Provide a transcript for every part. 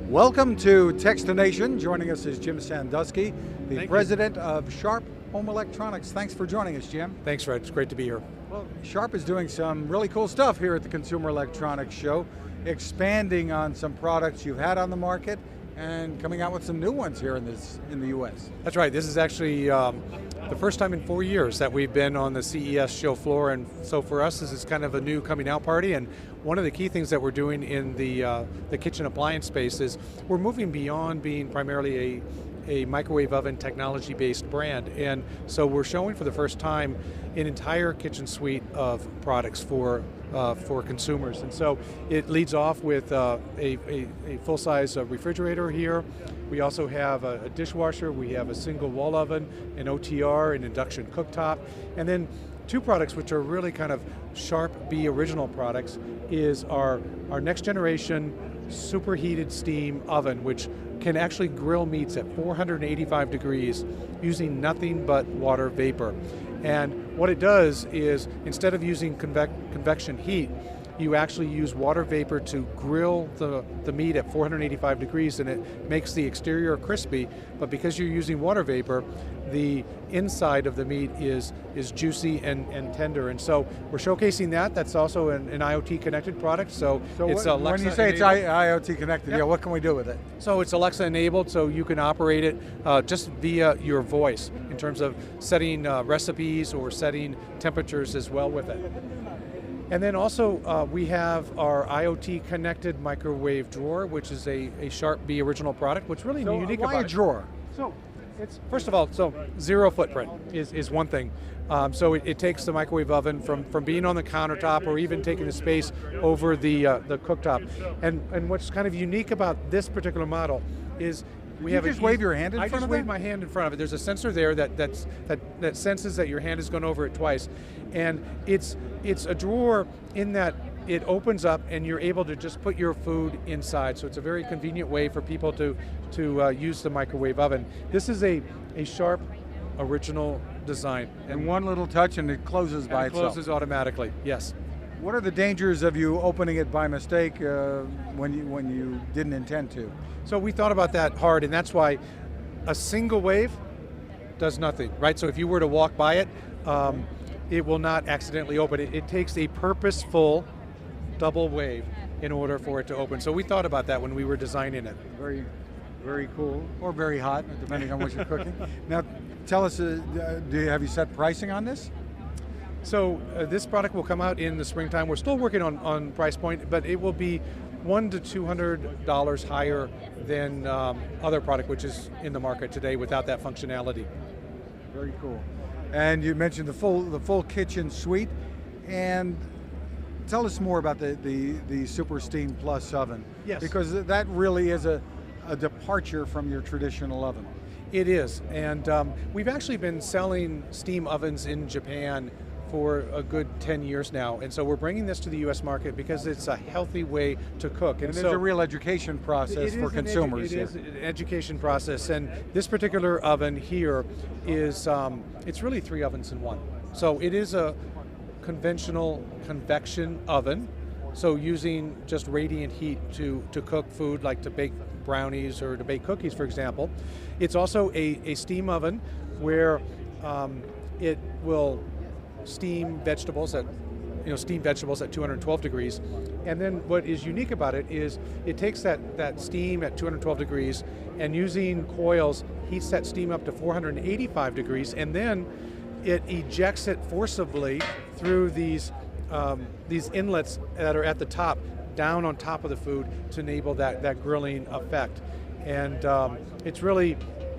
Welcome to Techstination. Joining us is Jim Sanduski, the president of Sharp Home Electronics. Thanks for joining us, Jim. Thanks, Fred. It's great to be here. Well, Sharp is doing some really cool stuff here at the Consumer Electronics Show, expanding on some products you've had on the market and coming out with some new ones here in the U.S. That's right. This is actually the first time in 4 years that we've been on the CES show floor, and so for us this is kind of a new coming out party. And one of the key things that we're doing in the kitchen appliance space is we're moving beyond being primarily a microwave oven technology-based brand, and so we're showing for the first time an entire kitchen suite of products for consumers. And so it leads off with a full-size refrigerator here. We also have a dishwasher, we have a single wall oven, an OTR, an induction cooktop, and then two products which are really kind of Sharp B original products is our next generation superheated steam oven, which can actually grill meats at 485 degrees using nothing but water vapor. And what it does is, instead of using convection heat, you actually use water vapor to grill the meat at 485 degrees, and it makes the exterior crispy, but because you're using water vapor, the inside of the meat is juicy and tender. And so we're showcasing that. That's also an IoT connected product. So it's Alexa when you say enabled. it's IoT connected, yeah, what can we do with it? So it's Alexa enabled, so you can operate it just via your voice in terms of setting recipes or setting temperatures as well with it. And then also we have our IoT connected microwave drawer, which is a Sharp B original product. What's really unique about it. Why a drawer? So it's, first of all, zero footprint is one thing. So it takes the microwave oven from being on the countertop or even taking the space over the cooktop. And what's kind of unique about this particular model is we have just wave your hand in front of it? I just wave my hand in front of it. There's a sensor there that senses that your hand has gone over it twice. And it's a drawer in that it opens up and you're able to just put your food inside. So it's a very convenient way for people to use the microwave oven. This is a Sharp original design. And one little touch and it closes by itself. It closes automatically, yes. What are the dangers of you opening it by mistake when you didn't intend to? So we thought about that hard, and that's why a single wave does nothing, right? So if you were to walk by it, it will not accidentally open. It takes a purposeful double wave in order for it to open. So we thought about that when we were designing it. Very, very cool, or very hot, depending on what you're cooking. Now, tell us, have you set pricing on this? So this product will come out in the springtime. We're still working on price point, but it will be $100 to $200 higher than other product which is in the market today without that functionality. Very cool. And you mentioned the full kitchen suite, and tell us more about the Super Steam Plus oven. Yes. Because that really is a departure from your traditional oven. It is, and we've actually been selling steam ovens in Japan for a good 10 years now, and so we're bringing this to the U.S. market because it's a healthy way to cook. And there's a real education process for consumers. It is an education process, and this particular oven here is, it's really 3 ovens in one. So it is a conventional convection oven, so using just radiant heat to cook food, like to bake brownies or to bake cookies, for example. It's also a steam oven where it will steam vegetables at 212 degrees. And then what is unique about it is it takes that steam at 212 degrees and using coils heats that steam up to 485 degrees, and then it ejects it forcibly through these inlets that are at the top, down on top of the food to enable that grilling effect. And it's really,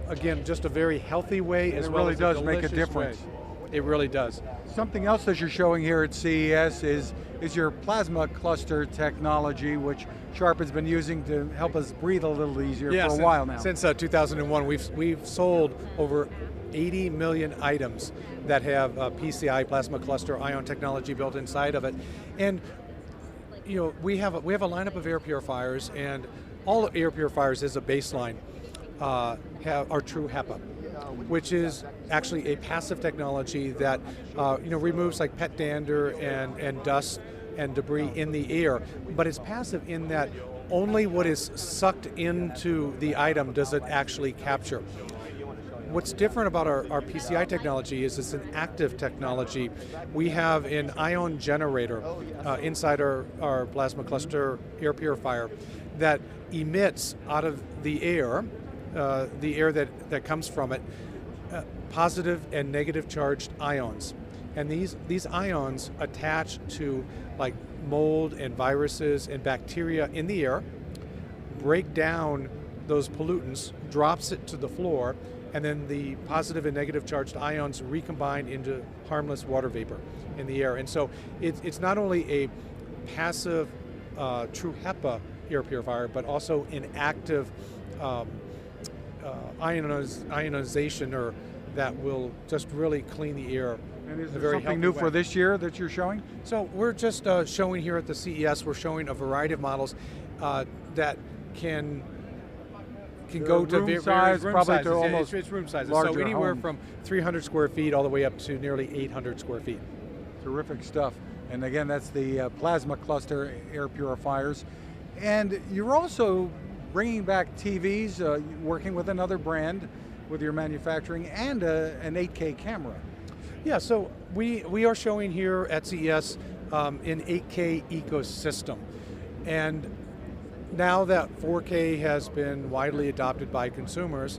again, just a very healthy way, as well as a delicious way. It really does make a difference. It really does. Something else that you're showing here at CES is your plasma cluster technology, which Sharp has been using to help us breathe a little easier for a while now. Since 2001, we've sold over 80 million items that have PCI, plasma cluster ion technology built inside of it. And we have a lineup of air purifiers, and all air purifiers as a baseline are true HEPA, which is actually a passive technology that removes like pet dander and dust and debris in the air, but it's passive in that only what is sucked into the item does it actually capture. What's different about our PCI technology is it's an active technology. We have an ion generator inside our plasma cluster air purifier that emits out of the air that comes from it, positive and negative charged ions. And these ions attach to like mold and viruses and bacteria in the air, break down those pollutants, drops it to the floor, and then the positive and negative charged ions recombine into harmless water vapor in the air. And so it's not only a passive true HEPA air purifier, but also an active ionization or that will just really clean the air. And is there something new for this year that you're showing? So we're just showing here at the CES, we're showing a variety of models that can go to room size, room probably sizes. to almost it's room sizes. larger So anywhere homes. from 300 square feet all the way up to nearly 800 square feet. Terrific stuff. And again, that's the plasma cluster air purifiers. And you're also bringing back TVs, working with another brand with your manufacturing, and an 8K camera. Yeah, so we are showing here at CES an 8K ecosystem. And now that 4K has been widely adopted by consumers,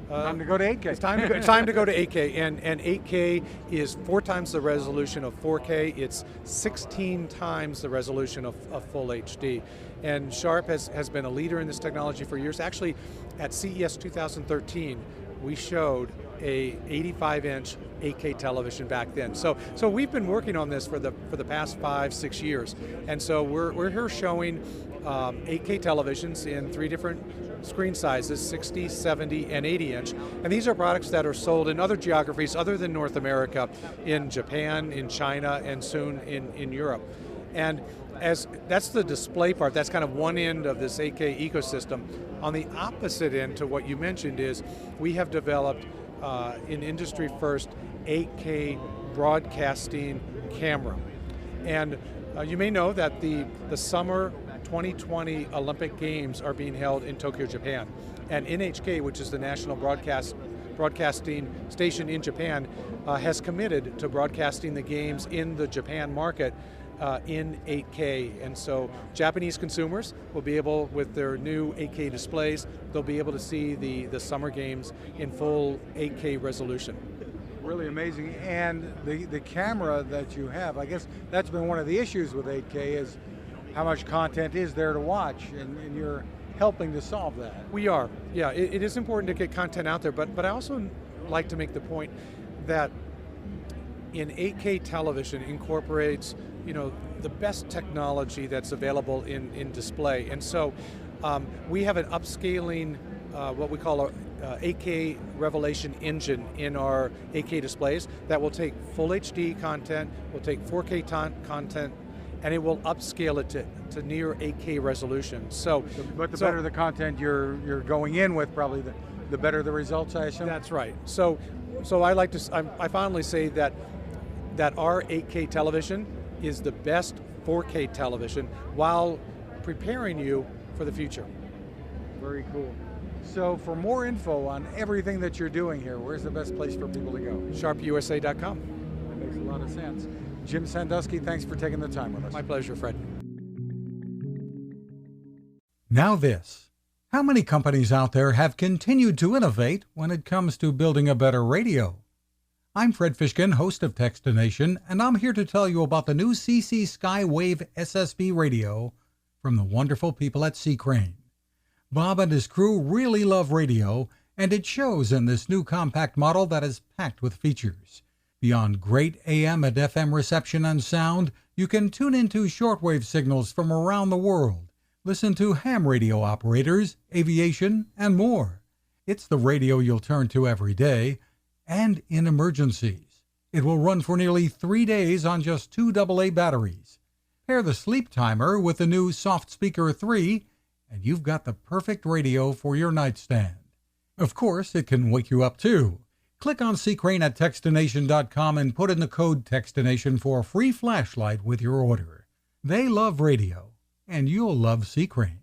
Time to go to 8K. It's time to go to 8K, and 8K is 4 times the resolution of 4K. It's 16 times the resolution of full HD. And Sharp has been a leader in this technology for years. Actually, at CES 2013, we showed a 85-inch 8K television back then. So we've been working on this for the past 5-6 years, and so we're here showing 8K televisions in 3 different screen sizes, 60, 70, and 80 inch. And these are products that are sold in other geographies other than North America, in Japan, in China, and soon in Europe. And as that's the display part, that's kind of one end of this 8K ecosystem. On the opposite end to what you mentioned is we have developed an industry first 8K broadcasting camera. And you may know that the summer 2020 Olympic Games are being held in Tokyo, Japan. And NHK, which is the national broadcasting station in Japan, has committed to broadcasting the games in the Japan market in 8K. And so Japanese consumers will be able, with their new 8K displays, they'll be able to see the summer games in full 8K resolution. Really amazing. And the camera that you have, I guess that's been one of the issues with 8K is how much content is there to watch, and you're helping to solve that. We are, yeah. It is important to get content out there, but I also like to make the point that in 8K television incorporates, the best technology that's available in display. And so we have an upscaling, what we call a 8K Revelation engine in our 8K displays that will take full HD content, will take 4K content, and it will upscale it to near 8K resolution. But the better the content you're going in with, probably the better the results, I assume? That's right. So I finally say that our 8K television is the best 4K television while preparing you for the future. Very cool. So for more info on everything that you're doing here, where's the best place for people to go? SharpUSA.com. That makes a lot of sense. Jim Sanduski, thanks for taking the time with us. My pleasure, Fred. Now this. How many companies out there have continued to innovate when it comes to building a better radio? I'm Fred Fishkin, host of Techstination, and I'm here to tell you about the new CC Skywave SSB radio from the wonderful people at C. Crane. Bob and his crew really love radio, and it shows in this new compact model that is packed with features. Beyond great AM and FM reception and sound, you can tune into shortwave signals from around the world, listen to ham radio operators, aviation, and more. It's the radio you'll turn to every day, and in emergencies. It will run for nearly 3 days on just 2 AA batteries. Pair the sleep timer with the new Soft Speaker 3, and you've got the perfect radio for your nightstand. Of course, it can wake you up too. Click on C-Crane at Techstination.com and put in the code Techstination for a free flashlight with your order. They love radio, and you'll love C-Crane.